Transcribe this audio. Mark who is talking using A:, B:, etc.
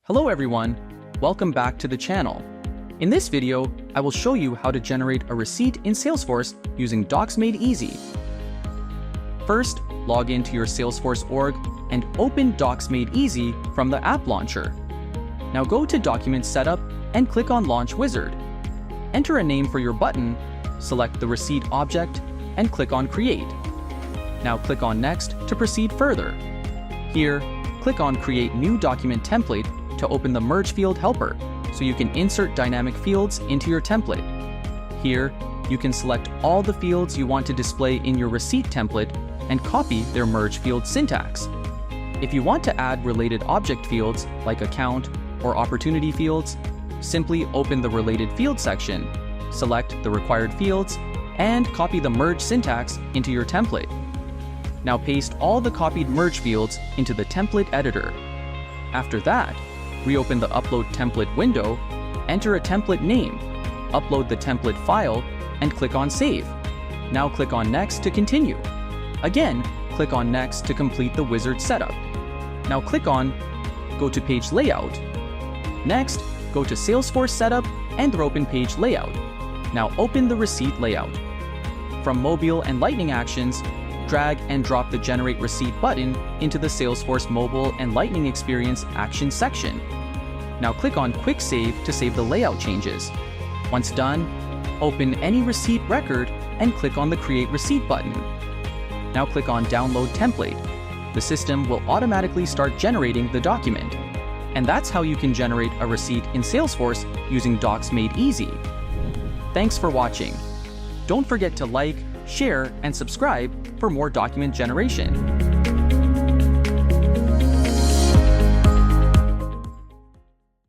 A: Hello everyone, welcome back to the channel. In this video, I will show you how to generate a receipt in Salesforce using Docs Made Easy. First, log into your Salesforce org and open Docs Made Easy from the app launcher. Now go to Document Setup and click on Launch Wizard. Enter a name for your button, select the receipt object, and click on Create. Now click on Next to proceed further. Here, click on Create New Document Template to open the Merge Field helper, so you can insert dynamic fields into your template. Here, you can select all the fields you want to display in your receipt template and copy their merge field syntax. If you want to add related object fields like account or opportunity fields, simply open the Related Field section, select the required fields, and copy the merge syntax into your template. Now paste all the copied merge fields into the template editor. After that, reopen the Upload Template window, enter a template name, upload the template file, and click on Save. Now click on Next to continue. Again, click on Next to complete the wizard setup. Now click on Go to Page Layout. Next, go to Salesforce Setup and open Page Layout. Now open the receipt layout. From Mobile and Lightning Actions, drag and drop the Generate Receipt button into the Salesforce Mobile and Lightning Experience Actions section. Now click on Quick Save to save the layout changes. Once done, open any receipt record and click on the Create Receipt button. Now click on Download Template. The system will automatically start generating the document. And that's how you can generate a receipt in Salesforce using Docs Made Easy. Thanks for watching. Don't forget to like, share, and subscribe for more document generation.